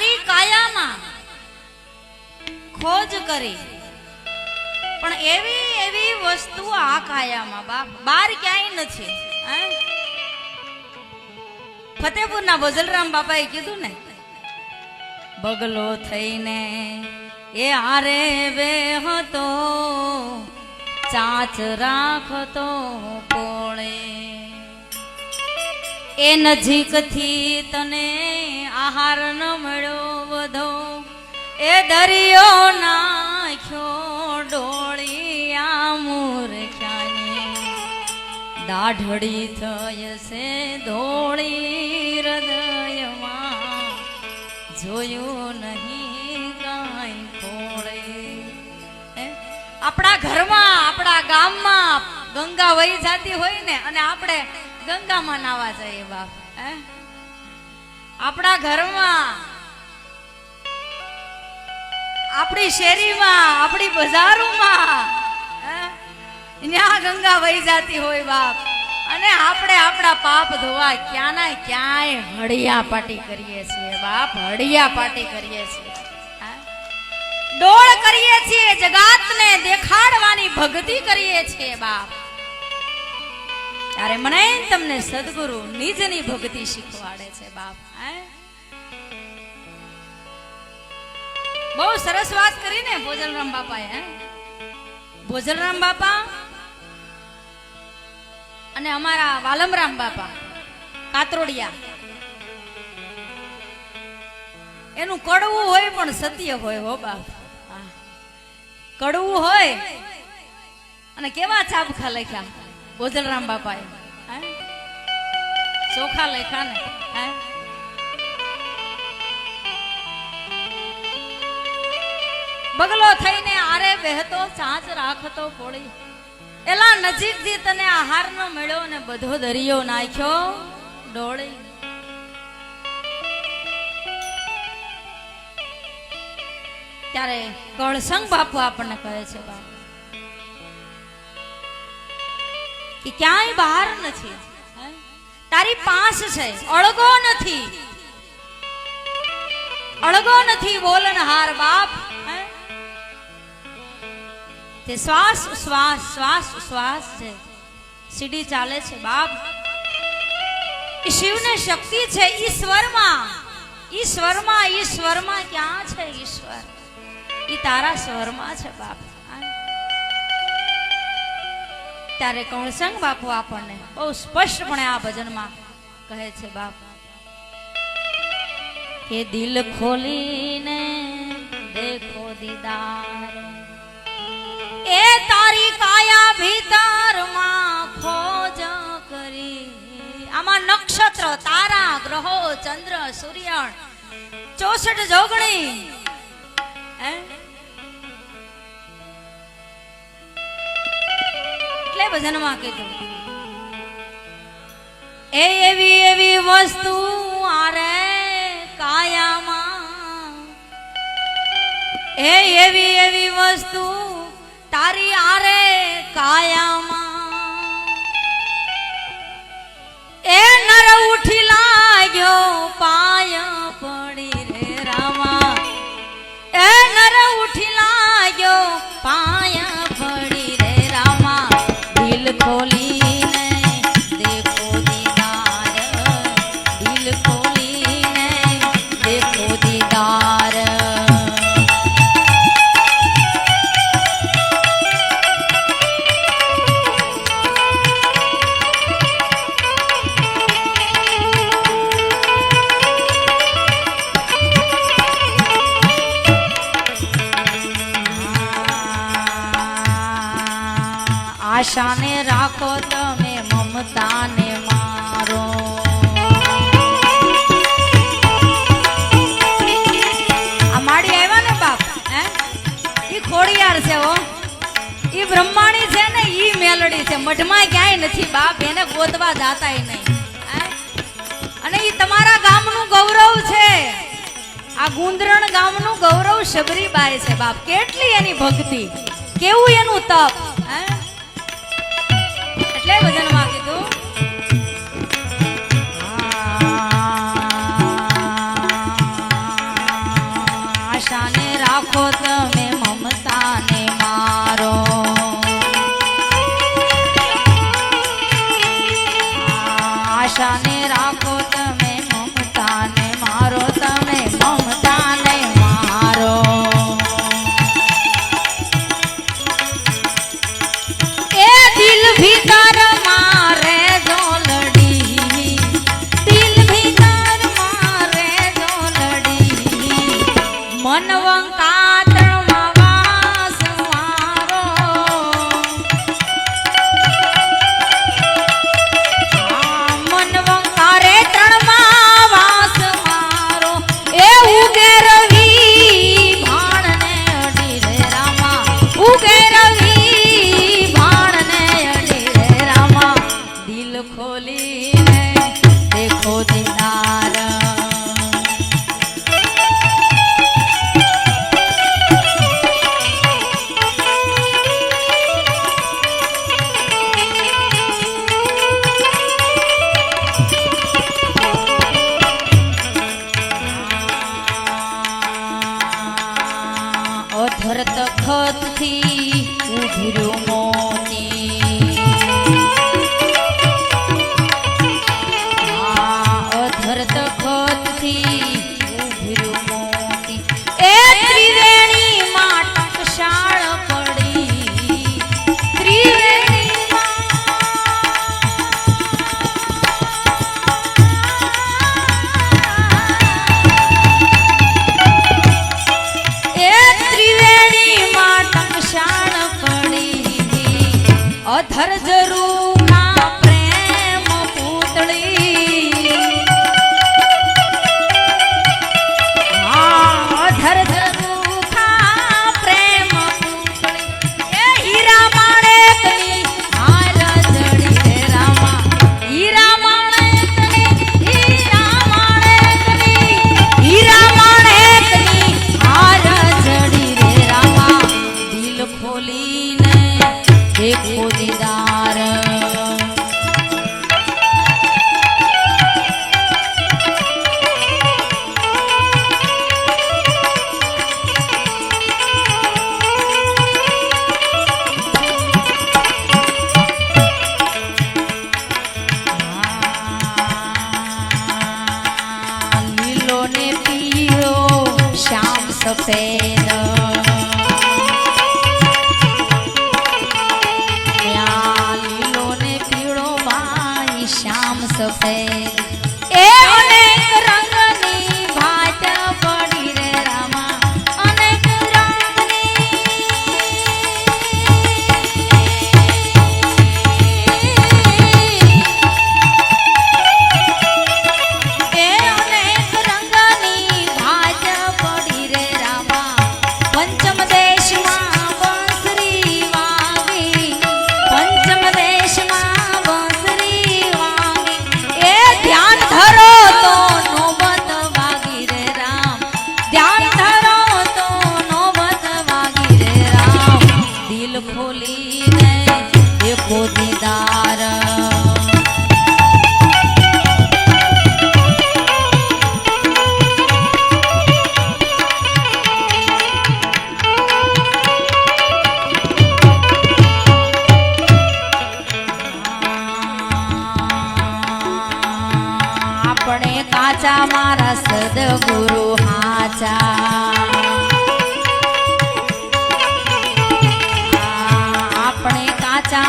તારી કાયામાં ખોજ કરી, પણ એવી એવી વસ્તુ આ કાયામાં બાપ બાર ક્યાંય નથી. ફતેપુરના ભોજલરામ બાપાએ કીધું ને, બગલો થઈને એ આરે બે હતો, ચાચ રાખતો કોળે, એ નજીકથી તને આહાર ન મળ્યો બધો, એ દરિયો નાખ્યો ડોળિયા મૂર્ખ્યાની, દાઢડી થયશે ધોળી હૃદયમાં, જોયું નહીં કાંઈ ખોળે. આપણા ઘરમાં આપણા ગામમાં ગંગા વહી જતી હોય ને, અને આપણે ગંગામાં નાવા જઈએ બાપ. આપણા ઘરમાં, આપણી શેરીમાં, આપણી બજારોમાં ત્યાં ગંગા વહી જતી હોય બાપ, અને આપણે આપણા પાપ ધોવા ક્યાં ના ક્યાંય હળિયા પાટી કરીએ છીએ બાપ, હળિયા પાટી કરીએ છીએ, ડોળ કરીએ છીએ, જગાતને દેખાડવાની ભક્તિ કરીએ છીએ બાપ. ત્યારે મને તમને સદગુરુ નિજની ભક્તિ શીખવાડે છે બાપ. બહુ સરસ વાત કરીને ભોજલરામ બાપાએ. ભોજલરામ બાપા અને અમારા વાલમરામ બાપા કાતરોડિયા, એનું કડવું હોય પણ સત્ય હોય હો બાપ. કડવું હોય અને કેવા ચાબખા લખ્યા ભોજલરામ બાપાએ, ચોખા લખ્યા ને. બગલો થઈને આરે બેહતો, ચાંચ રાખતો પોળી, એલા નજીકથી તને આહાર ન મળ્યો ને બધો દરિયો નાખ્યો ડોળી. ત્યારે કળસંગ બાપુ આપણને કહે છે બાપ કે ક્યાંય બહાર નથી, તારી પાસ છે, અળગો નથી, અળગો નથી બોલનહાર બાપ. તે શ્વાસ શ્વાસ શ્વાસ શ્વાસ છે, સીડી ચાલે છે બાપ. એ શિવને શક્તિ છે ઈશ્વરમાં, ઈશ્વરમાં, ઈશ્વરમાં ક્યાં છે ઈશ્વર? ઈ તારા સ્વરમાં છે બાપ. ત્યારે કણસંગ બાપુ આપણને બહુ સ્પષ્ટપણે આ ભજનમાં કહે છે બાપ કે દિલ ખોલીને દેખો દીદાર, એ તારી કાયા ભીતરમાં ખોજ કરી. આમાં નક્ષત્ર, તારા, ગ્રહો, ચંદ્ર, સૂર્ય, 64 જોગણી, એટલે ભજનમાં કીધું એ એવી એવી વસ્તુ આરે કાયામાં, એ એવી એવી વસ્તુ તારી આરે કાયામાં, એ નર ઉઠી લાગ્યો પાય પડી રે રામા, એ નર ઉઠી લાગ્યો પાય પડી રે રામા, દિલ ખોલીને દેખો દીદાર, દિલ ખોલીને દેખો દીદાર. આશાને રાખો તમે મમતાને મારો, આ માડી આવ્યા ને બાપ, ઈ ખોડિયાર છે હો, ઈ બ્રહ્માણી છે ને, ઈ મેલડી છે, મઢમાં ક્યાંય નથી બાપ, એને ગોતવા જાતાય નહીં. અને ઈ તમારા ગામનું ગૌરવ છે, આ ગુંદરણ ગામનું ગૌરવ શબરીબાઈ છે બાપ. કેટલી એની ભક્તિ, કેવું એનું તપ. એટલે ભજનમાં કીધું મનવંકાતણમાં વાસ મારો મનવંકારે ત્રણમાં વાસ મારો એ ઉગે રવિ ભાણને અડી રે રામા ઉગે રવિ ભાણને અડી રે રામા દિલ ખોલીને દેખો દીદાર અધરત ખતથી ઉભર્યું મોતી અધરત ખતથી ઉભર્યું મોતી એ ત્રિવેણી માં ટકશાળ પડી ત્રિવેણી અધર જરૂખા પ્રેમ પૂતળી અધર જરૂખા પ્રેમ પૂતળી એ હીરા માણેકની હાર જડી રે રામા હીરા માણેકની હાર જડી રે રામા દિલ ખોલીને દેખો દીદાર લીલો ને પીળો શ્યામ સફેદ શ્યામ સફેદ એ અનેક રંગની ભાટ પડી રે રામા અનેક રંગની એ અનેક રંગની ભાટ પડી રે રામા પંચમ દેશમાં બંસરી વાગી પંચમ દેશમાં ખોલીને દેખો દીદાર આપણે કાચા મારા સદગુરુ હાચા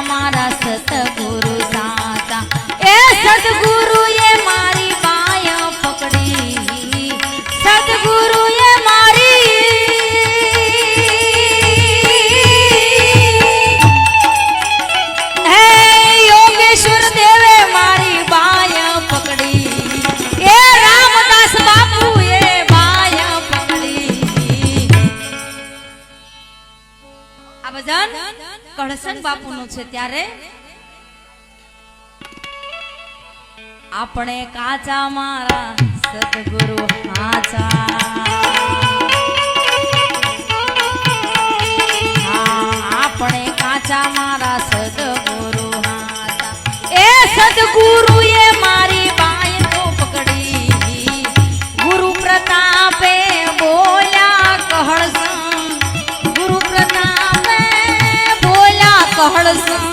મારા સતગુરુ સાચા એ સદગુરુ એ મારી બાય પકડી સદગુરુ એ મારી હે યોગેશ્વર દેવે મારી બાય પકડી એ રામદાસ બાપુ એ બાય પકડી આ ભજન કળસંગ બાપુનું છે ત્યારે આપણે કાચા મારા સદગુરુ હાચા આપણે કાચા મારા સદગુરુ હાચા એ સદગુરુ એ મારી બાય તો પકડી ગુરુ પ્રતાપે બોલ્યા કહળસંગ ગુરુ પ્રતાપે બોલ્યા કહળસંગ